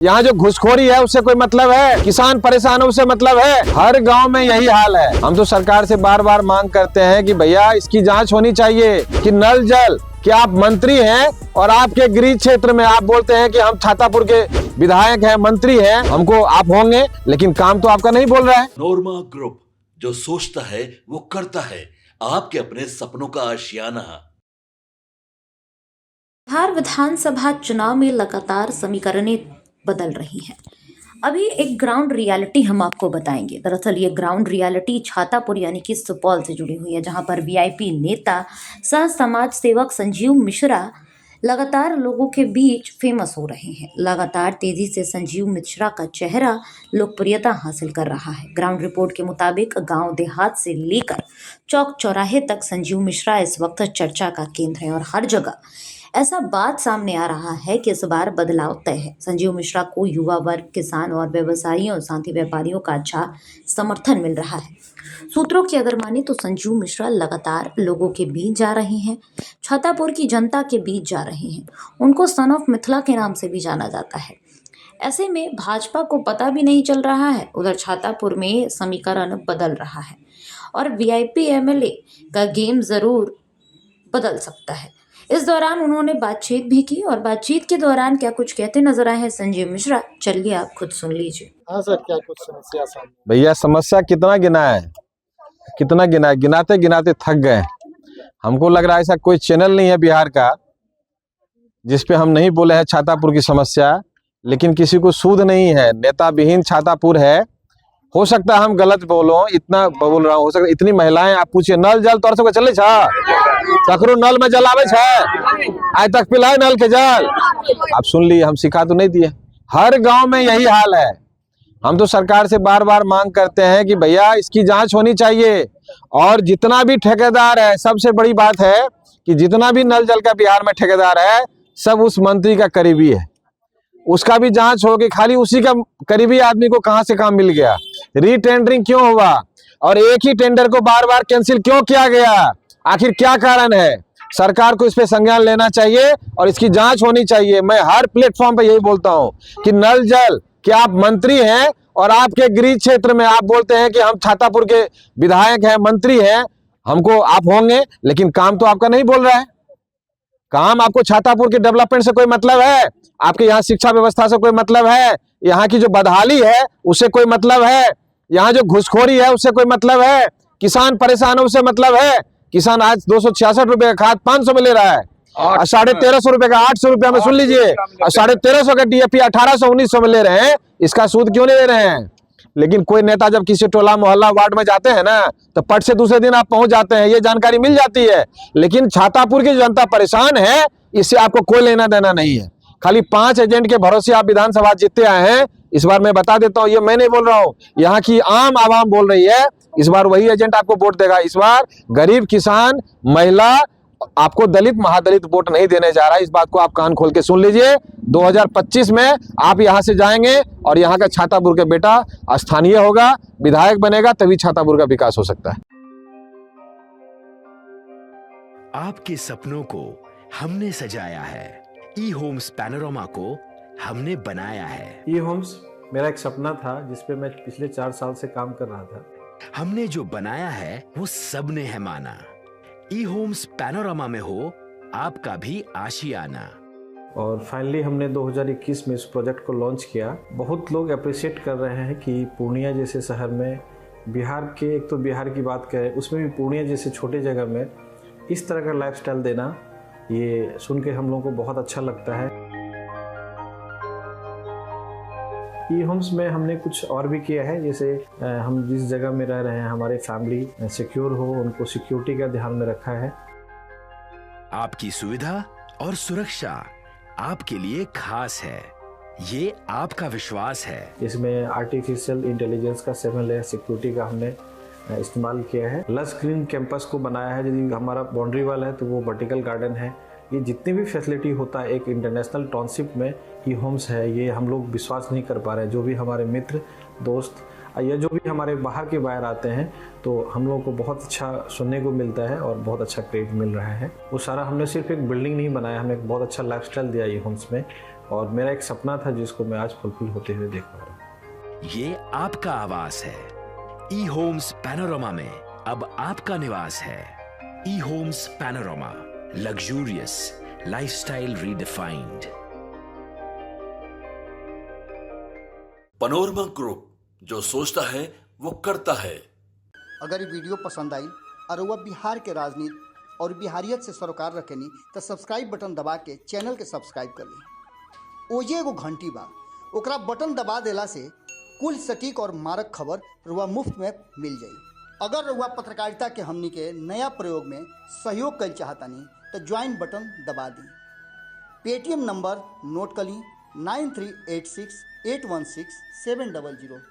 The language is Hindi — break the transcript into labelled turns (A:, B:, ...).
A: यहाँ जो घुसखोरी है उससे कोई मतलब है? किसान परेशान है उससे मतलब है? हर गांव में यही हाल है। हम तो सरकार से बार बार मांग करते हैं कि भैया इसकी जांच होनी चाहिए कि नल जल, क्या आप मंत्री हैं और आपके गृह क्षेत्र में आप बोलते हैं कि हम छातापुर के विधायक हैं, मंत्री हैं, हमको आप होंगे, लेकिन काम तो आपका नहीं बोल रहा है।
B: नोरमा ग्रुप, जो सोचता है वो करता है, आपके अपने सपनों का आशियाना।
C: बिहार विधानसभा चुनाव में लगातार समीकरणें बदल रही हैं। अभी एक ग्राउंड रियलिटी हम आपको बताएंगे। दरअसल ये ग्राउंड रियलिटी छातापुर यानी कि सुपौल से जुड़ी हुई है, जहां पर वीआईपी नेता सह समाज सेवक संजीव मिश्रा लगातार लोगों के बीच फेमस हो रहे हैं। लगातार तेजी से संजीव मिश्रा का चेहरा लोकप्रियता हासिल कर रहा है। ग्राउंड रिपोर्ट के मुताबिक गांव देहात से लेकर चौक चौराहे तक संजीव मिश्रा इस वक्त चर्चा का केंद्र है और हर जगह ऐसा बात सामने आ रहा है कि इस बार बदलाव तय है। संजीव मिश्रा को युवा वर्ग, किसान और व्यवसायियों साथ ही व्यापारियों का अच्छा समर्थन मिल रहा है। सूत्रों की अगर माने तो संजीव मिश्रा लगातार लोगों के बीच जा रहे हैं, छातापुर की जनता के बीच जा रहे हैं। उनको सन ऑफ मिथिला के नाम से भी जाना जाता है। ऐसे में भाजपा को पता भी नहीं चल रहा है। उधर छातापुर में समीकरण बदल रहा है और वीआईपी एमएलए का गेम जरूर बदल सकता है। इस दौरान उन्होंने बातचीत भी की और बातचीत के दौरान क्या कुछ कहते नजर आए हैं संजीव मिश्रा, चलिए आप खुद सुन लीजिए।
D: हाँ सर, क्या कुछ समस्या सामने?
A: भैया समस्या कितना गिना है, कितना गिना है, गिनाते गिनाते थक गए। हमको लग रहा है ऐसा कोई चैनल नहीं है बिहार का जिसपे हम नहीं बोले हैं छातापुर की समस्या, लेकिन किसी को सूद नहीं है। नेता विहीन छातापुर है। हो सकता है हम गलत बोलो, इतना बोल रहा हूँ, हो सकता है इतनी महिलाएं, आप पूछिए नल जल तौर से चले छा ककरो नल में जल आवे छे, आज तक पिलाए नल के जल? आप सुन लिए, हम सिखा तो नहीं दिए। हर गांव में यही हाल है। हम तो सरकार से बार बार मांग करते हैं कि भैया इसकी जांच होनी चाहिए और जितना भी ठेकेदार है, सबसे बड़ी बात है कि जितना भी नल जल का बिहार में ठेकेदार है सब उस मंत्री का करीबी है। उसका भी जांच होगी, खाली उसी का करीबी आदमी को कहां से काम मिल गया, रीटेंडरिंग क्यों हुआ और एक ही टेंडर को बार बार कैंसिल क्यों किया गया, आखिर क्या कारण है? सरकार को इस पे संज्ञान लेना चाहिए और इसकी जांच होनी चाहिए। मैं हर प्लेटफॉर्म पे यही बोलता हूं कि नल जल, क्या आप मंत्री हैं और आपके गृह क्षेत्र में आप बोलते हैं कि हम छातापुर के विधायक हैं, मंत्री हैं, हमको आप होंगे, लेकिन काम तो आपका नहीं बोल रहा है। काम आपको छातापुर के डेवलपमेंट से कोई मतलब है? आपके यहाँ शिक्षा व्यवस्था से कोई मतलब है? यहाँ की जो बदहाली है उससे कोई मतलब है? यहाँ जो घुसखोरी है उससे कोई मतलब है? किसान परेशान है उससे मतलब है? किसान आज 266 रुपए का खाद 500 में ले रहा है और 1350 रुपए का 800 रुपया में, सुन लीजिए, और 1350 का डीएपी 1800 1900 में ले रहे हैं। इसका सूद क्यों नहीं ले रहे हैं? लेकिन कोई नेता जब किसी टोला मोहल्ला वार्ड में जाते हैं ना, तो पट से दूसरे दिन आप पहुंच जाते हैं, ये जानकारी मिल जाती है। लेकिन छातापुर की जनता परेशान है, इससे आपको कोई लेना देना नहीं है। खाली 5 एजेंट के भरोसे आप विधानसभा जीतते आए हैं। इस बार मैं बता देता हूं, ये मैं नहीं बोल रहा हूं, यहाँ की आम आवाम बोल रही है। इस बार वही एजेंट आपको वोट देगा। इस बार गरीब, किसान, महिला, आपको दलित, महादलित वोट नहीं देने जा रहा है। इस बात को आप कान खोल के सुन लीजिए। 2025 में आप यहां से जाएंगे और यहाँ का छातापुर का बेटा स्थानीय होगा, विधायक बनेगा, तभी छातापुर का विकास हो सकता है।
E: आपके सपनों को हमने सजाया है, ई होम्स पैनोरामा को हमने बनाया है।
D: ई होम्स मेरा एक सपना था जिसपे मैं पिछले 4 साल से काम कर रहा था।
E: हमने जो बनाया है वो सबने है माना। ई होम्स पैनोरामा में हो आपका भी आशियाना।
D: और फाइनली हमने 2021 में इस प्रोजेक्ट को लॉन्च किया। बहुत लोग अप्रिशिएट कर रहे हैं कि पूर्णिया जैसे शहर में, बिहार के, एक तो बिहार की बात करें उसमें भी पूर्णिया जैसे छोटे जगह में इस तरह का लाइफस्टाइल देना, ये सुन के हम लोगों को बहुत अच्छा लगता है। ई होम्स में हमने कुछ और भी किया है, जैसे हम जिस जगह में रह रहे हैं हमारे फैमिली सिक्योर हो, उनको सिक्योरिटी का ध्यान में रखा है।
E: आपकी सुविधा और सुरक्षा आपके लिए खास है, ये आपका विश्वास है।
D: इसमें आर्टिफिशियल इंटेलिजेंस का 7 लेयर सिक्योरिटी का हमने इस्तेमाल किया है। लस ग्रीन कैंपस को बनाया है। यदि हमारा बाउंड्री वाल है तो वो वर्टिकल गार्डन है। ये जितनी भी फैसिलिटी होता है एक इंटरनेशनल टाउनशिप में ई होम्स है, ये हम लोग विश्वास नहीं कर पा रहे हैं। जो भी हमारे मित्र, दोस्त या जो भी हमारे बाहर के बाहर आते हैं तो हम लोगों को बहुत अच्छा सुनने को मिलता है और बहुत अच्छा क्रेडिट मिल रहा है। वो सारा हमने सिर्फ एक बिल्डिंग नहीं बनाया, हमें एक बहुत अच्छा लाइफस्टाइल दिया ई होम्स में। और मेरा एक सपना था जिसको मैं आज फुलफिल होते हुए देख पा रहा हूँ।
E: ये आपका आवास है। ई होम्स पैनोरमा में अब आपका निवास है। E Homes Panorama, luxurious lifestyle redefined.
B: Panorama Group, जो सोचता है वो करता है।
F: अगर ये वीडियो पसंद आई और वह बिहार के राजनीति और बिहारियत से सरोकार रखेनी तो सब्सक्राइब बटन दबा के चैनल के सब्सक्राइब कर ली। ओजे एगो घंटी बा, ओकरा बटन दबा देला से कुल सटीक और मारक खबर रुआ मुफ्त में मिल जाई। अगर रुआ पत्रकारिता के हमनी के नया प्रयोग में सहयोग कर चाहतानी तो ज्वाइन बटन दबा दी। पेटीएम नंबर नोट कर ली 9386816700।